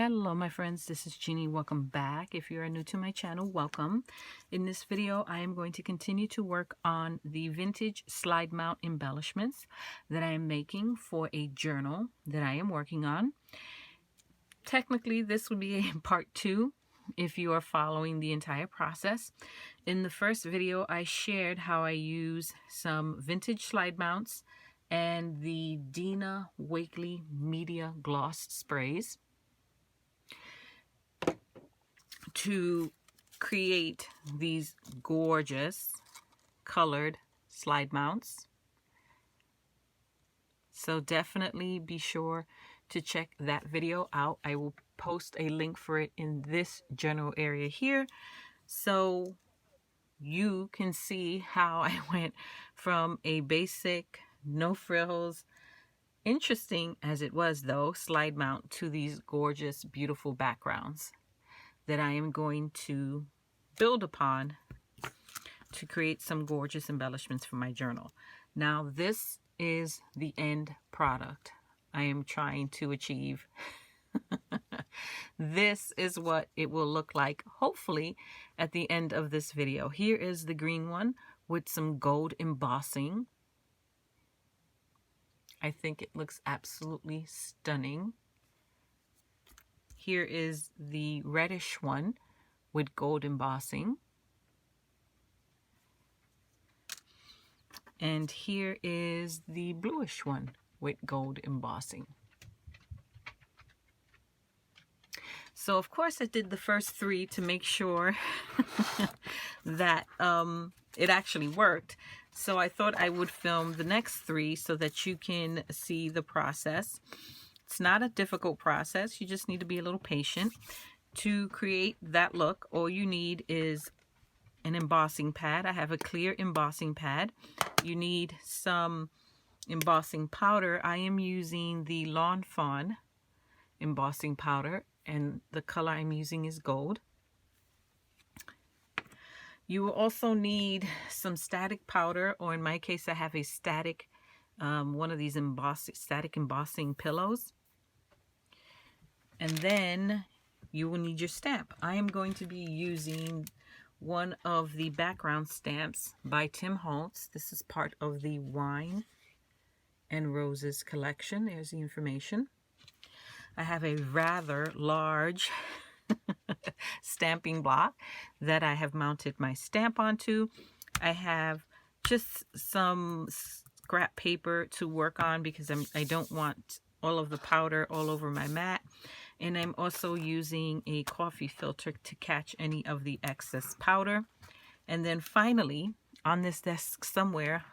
Hello my friends, this is Jeannie. Welcome back. If you are new to my channel, welcome. In this video, I am going to continue to work on the vintage slide mount embellishments that I am making for a journal that I am working on. Technically, this would be a part 2 if you are following the entire process. In the first video, I shared how I use some vintage slide mounts and the Dina Wakley Media Gloss sprays to create these gorgeous colored slide mounts. So definitely be sure to check that video out. I will post a link for it in this general area here so you can see how I went from a basic no frills, interesting as it was though, slide mount to these gorgeous beautiful backgrounds that I am going to build upon to create some gorgeous embellishments for my journal. Now this is the end product I am trying to achieve. This is what it will look like hopefully at the end of this video. Here is the green one with some gold embossing. I think it looks absolutely stunning. Here is the reddish one with gold embossing. And here is the bluish one with gold embossing. So of course I did the first 3 to make sure that it actually worked. So I thought I would film the next 3 so that you can see the process. It's not a difficult process. You just need to be a little patient. To create that look, all you need is an embossing pad. I have a clear embossing pad. You need some embossing powder. I am using the Lawn Fawn embossing powder, and the color I'm using is gold. You will also need some static powder, or in my case I have a static one of these static embossing pillows. And then you will need your stamp. I am going to be using one of the background stamps by Tim Holtz. This is part of the Wine and Roses collection. There's the information. I have a rather large stamping block that I have mounted my stamp onto. I have just some scrap paper to work on because I don't want all of the powder all over my mat. And I'm also using a coffee filter to catch any of the excess powder. And then finally, on this desk somewhere,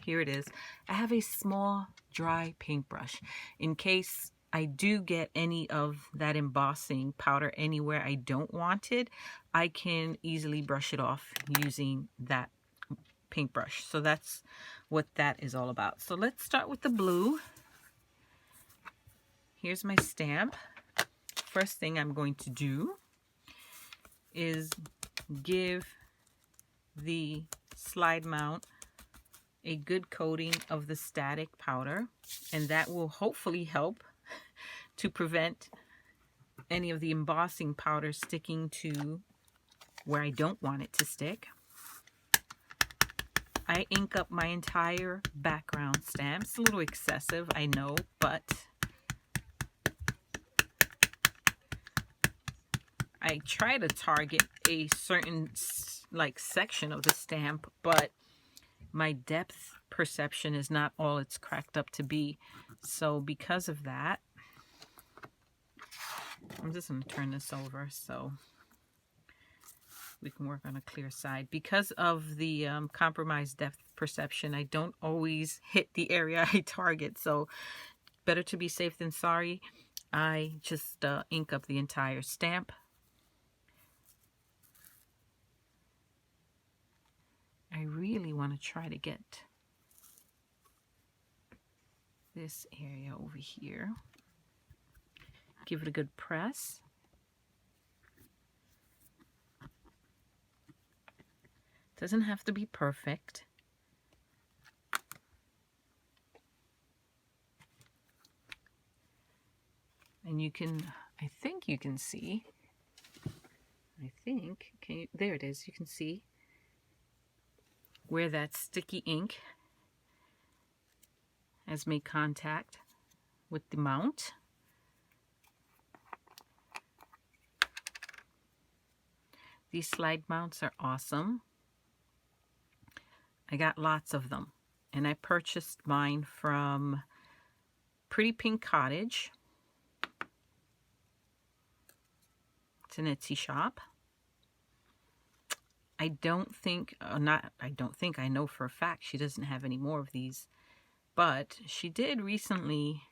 here it is, I have a small dry paintbrush. In case I do get any of that embossing powder anywhere I don't want it, I can easily brush it off using that paintbrush. So that's what that is all about. So let's start with the blue. Here's my stamp. First thing I'm going to do is give the slide mount a good coating of the static powder, and that will hopefully help to prevent any of the embossing powder sticking to where I don't want it to stick. I ink up my entire background stamp. It's a little excessive, I know, but I try to target a certain section of the stamp, but my depth perception is not all it's cracked up to be. So because of that, I'm just going to turn this over so we can work on a clear side. Because of the compromised depth perception, I don't always hit the area I target. So better to be safe than sorry. I just ink up the entire stamp. I really want to try to get this area over here. Give it a good press. Doesn't have to be perfect. And you can I think you can see. I think, there it is. You can see where that sticky ink has made contact with the mount. These slide mounts are awesome. I got lots of them, and I purchased mine from Pretty Pink Cottage. It's an Etsy shop. I know for a fact she doesn't have any more of these, but she did recently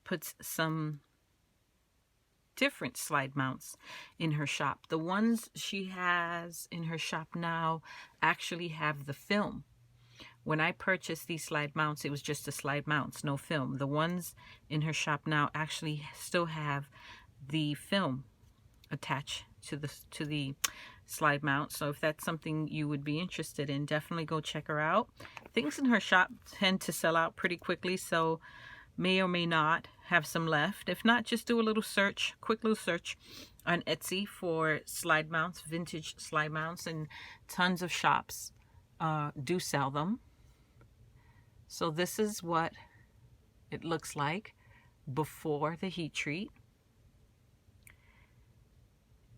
put some different slide mounts in her shop. The ones she has in her shop now actually have the film. When I purchased these slide mounts, it was just the slide mounts, no film. The ones in her shop now actually still have the film attached to the slide mount. So if that's something you would be interested in, definitely go check her out. Things in her shop tend to sell out pretty quickly, so may or may not have some left. If not, just do a little search, quick little search on Etsy for slide mounts, vintage slide mounts, and tons of shops do sell them. So this is what it looks like before the heat treat.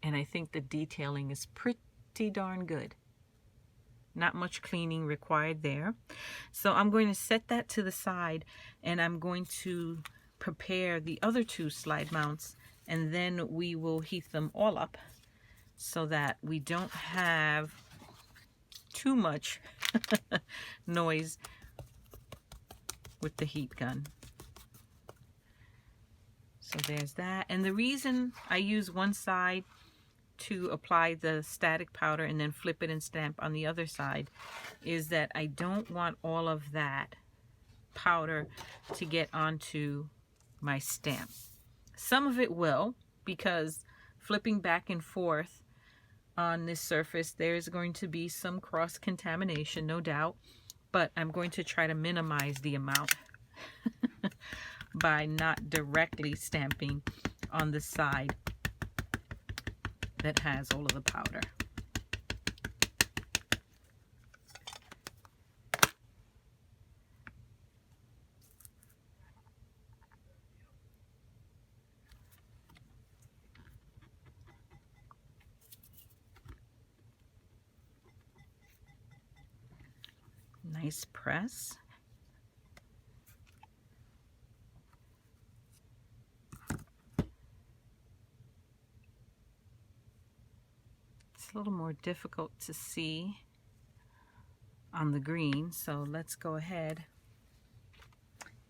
And I think the detailing is pretty darn good. Not much cleaning required there. So I'm going to set that to the side, and I'm going to prepare the other two slide mounts, and then we will heat them all up so that we don't have too much noise with the heat gun. So there's that. And the reason I use one side to apply the static powder and then flip it and stamp on the other side is that I don't want all of that powder to get onto my stamp. Some of it will, because flipping back and forth on this surface, there's going to be some cross-contamination, no doubt, but I'm going to try to minimize the amount by not directly stamping on the side that has all of the powder. Nice press. A little more difficult to see on the green, so let's go ahead,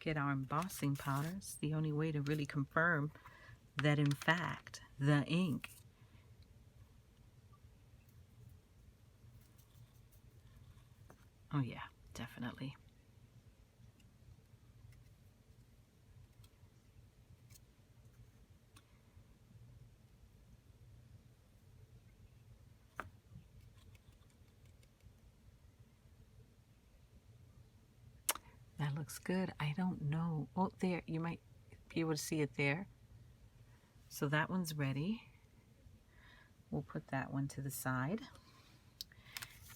get our embossing powder. It's the only way to really confirm that in fact the ink oh yeah, definitely. That looks good. I don't know. Oh, there, you might be able to see it there. So that one's ready. We'll put that one to the side.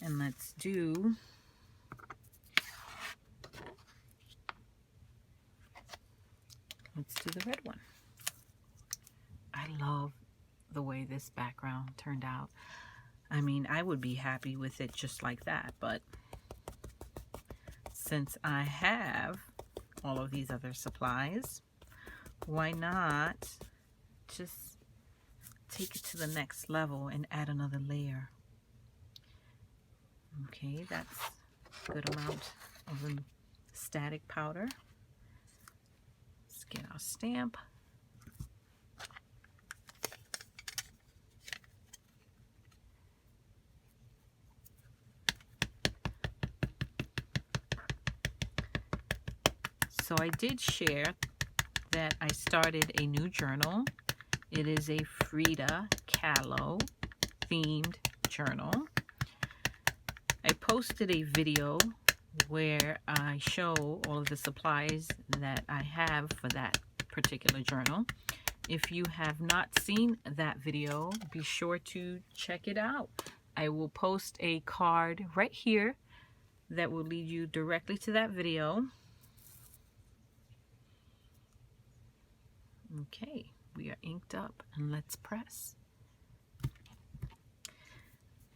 And let's do the red one. I love the way this background turned out. I mean, I would be happy with it just like that, but since I have all of these other supplies, why not just take it to the next level and add another layer? Okay, that's a good amount of static powder. Let's get our stamp. So I did share that I started a new journal. It is a Frida Kahlo themed journal. I posted a video where I show all of the supplies that I have for that particular journal. If you have not seen that video, be sure to check it out. I will post a card right here that will lead you directly to that video. Okay, we are inked up and let's press.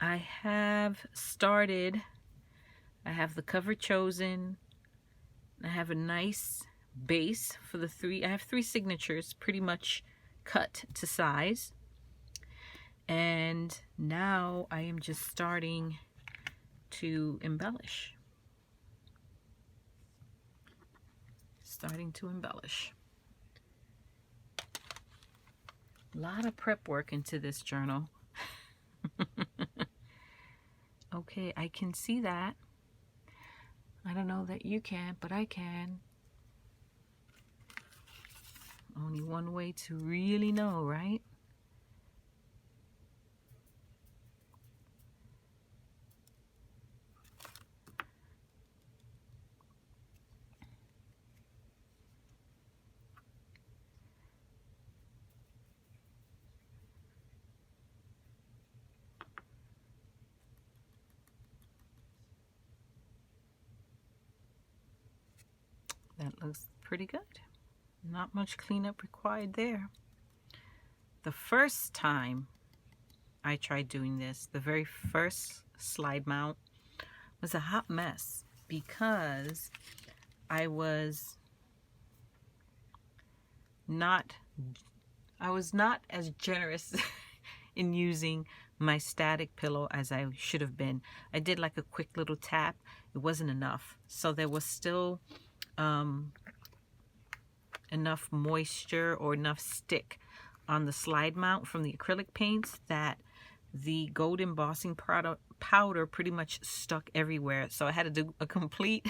I have started, I have the cover chosen, I have a nice base for the three, I have 3 signatures pretty much cut to size. And now I am just starting to embellish. Starting to embellish. A lot of prep work into this journal. Okay, I can see that. I don't know that you can, but I can. Only one way to really know, right? That looks pretty good. Not much cleanup required there. The first time I tried doing this, the very first slide mount, was a hot mess because I was not as generous in using my static pillow as I should have been. I did like a quick little tap. It wasn't enough. So there was still enough moisture or enough stick on the slide mount from the acrylic paints that the gold embossing powder pretty much stuck everywhere. So I had to do a complete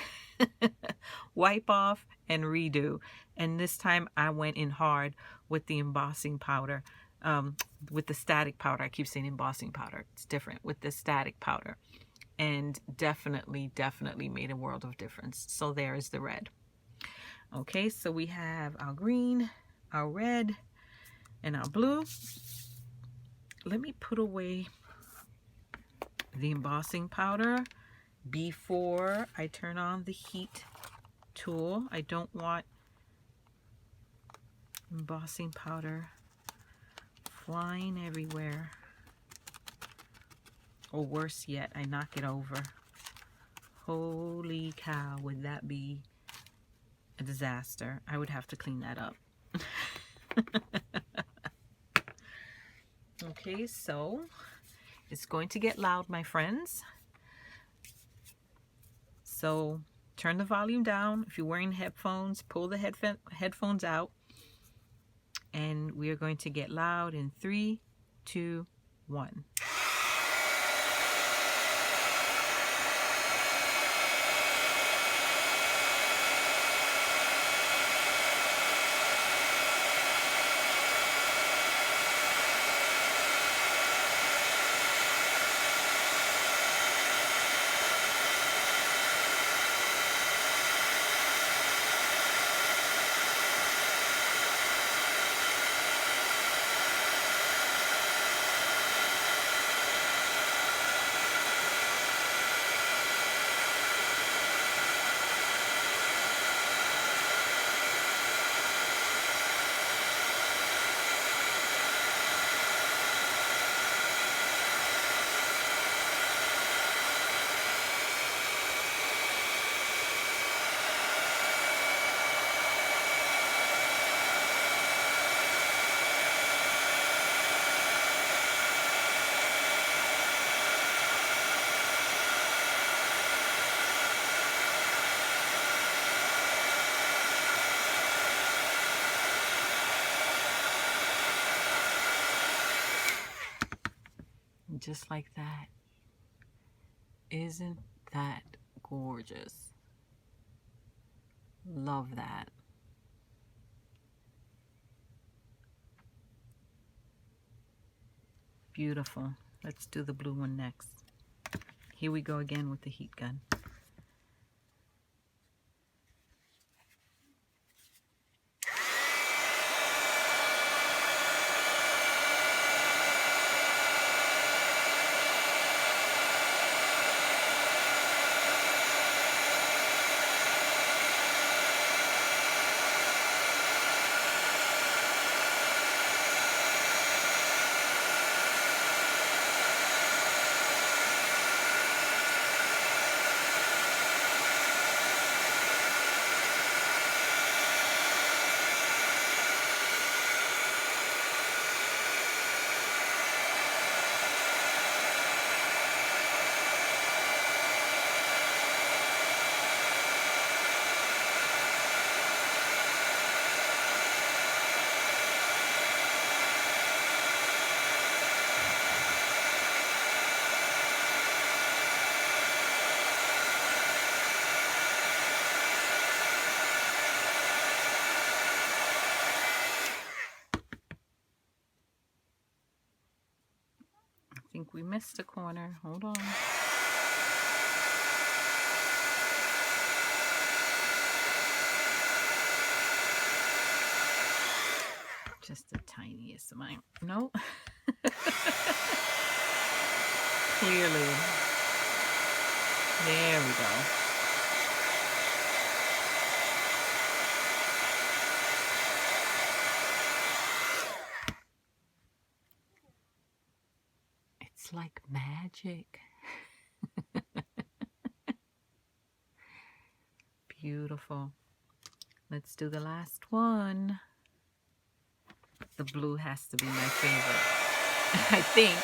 wipe off and redo. And this time I went in hard with the embossing powder, with the static powder. I keep saying embossing powder. It's different with the static powder. And definitely made a world of difference. So there is the red. Okay, so we have our green, our red, and our blue. Let me put away the embossing powder before I turn on the heat tool. I don't want embossing powder flying everywhere. Or worse yet, I knock it over. Holy cow, would that be a disaster. I would have to clean that up. Okay, so it's going to get loud, my friends. So turn the volume down. If you're wearing headphones, pull the headphones out. And we are going to get loud in 3, 2, 1. Just like that. Isn't that gorgeous? Love that. Beautiful. Let's do the blue one next. Here we go again with the heat gun. think we missed a corner. Hold on. Just the tiniest amount. No. Clearly. There we go. It's like magic. Beautiful. Let's do the last one. The blue has to be my favorite, I think.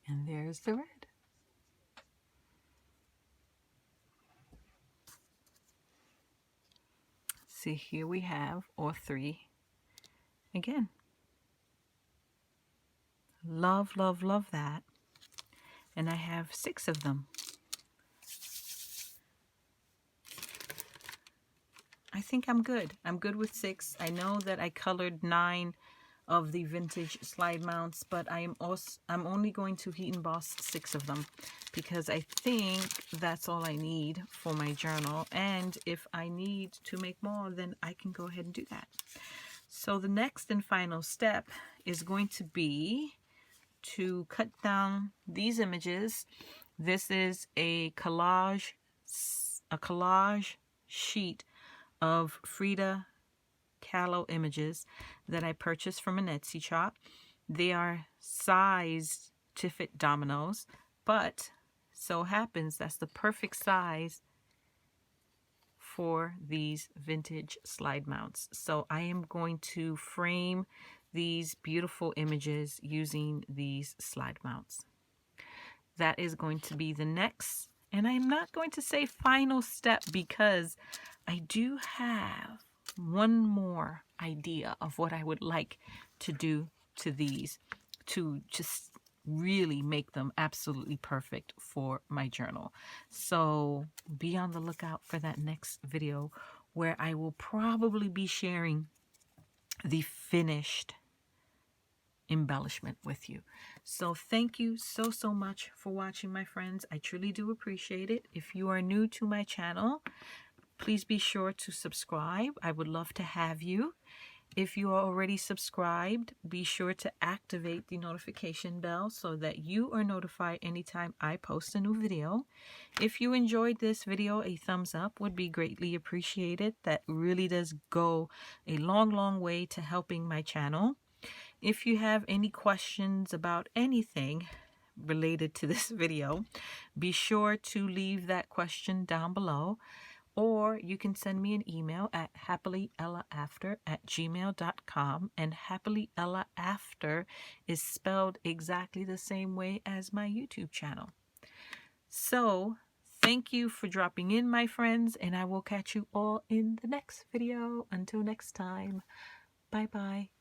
And there's the red. See, here we have all three. Again. Love, love, love that. And I have 6 of them. I think I'm good. I'm good with 6. I know that I colored 9 of the vintage slide mounts, but I'm only going to heat emboss 6 of them because I think that's all I need for my journal. And if I need to make more, then I can go ahead and do that. So the next and final step is going to be to cut down these images. This is a collage sheet of Frida Kahlo images that I purchased from an Etsy shop. They are sized to fit dominoes, but so happens that's the perfect size for these vintage slide mounts. So I am going to frame these beautiful images using these slide mounts. That is going to be the next, and I'm not going to say final step because I do have one more idea of what I would like to do to these to just really make them absolutely perfect for my journal. So be on the lookout for that next video where I will probably be sharing the finished embellishment with you. So thank you so much for watching, my friends. I truly do appreciate it. If you are new to my channel, please be sure to subscribe. I would love to have you. If you are already subscribed, be sure to activate the notification bell so that you are notified anytime I post a new video. If you enjoyed this video, a thumbs up would be greatly appreciated. That really does go a long way to helping my channel. If you have any questions about anything related to this video, be sure to leave that question down below. Or you can send me an email at happilyellaafter@gmail.com. And Happily Ella After is spelled exactly the same way as my YouTube channel. So thank you for dropping in, my friends, and I will catch you all in the next video. Until next time, bye-bye.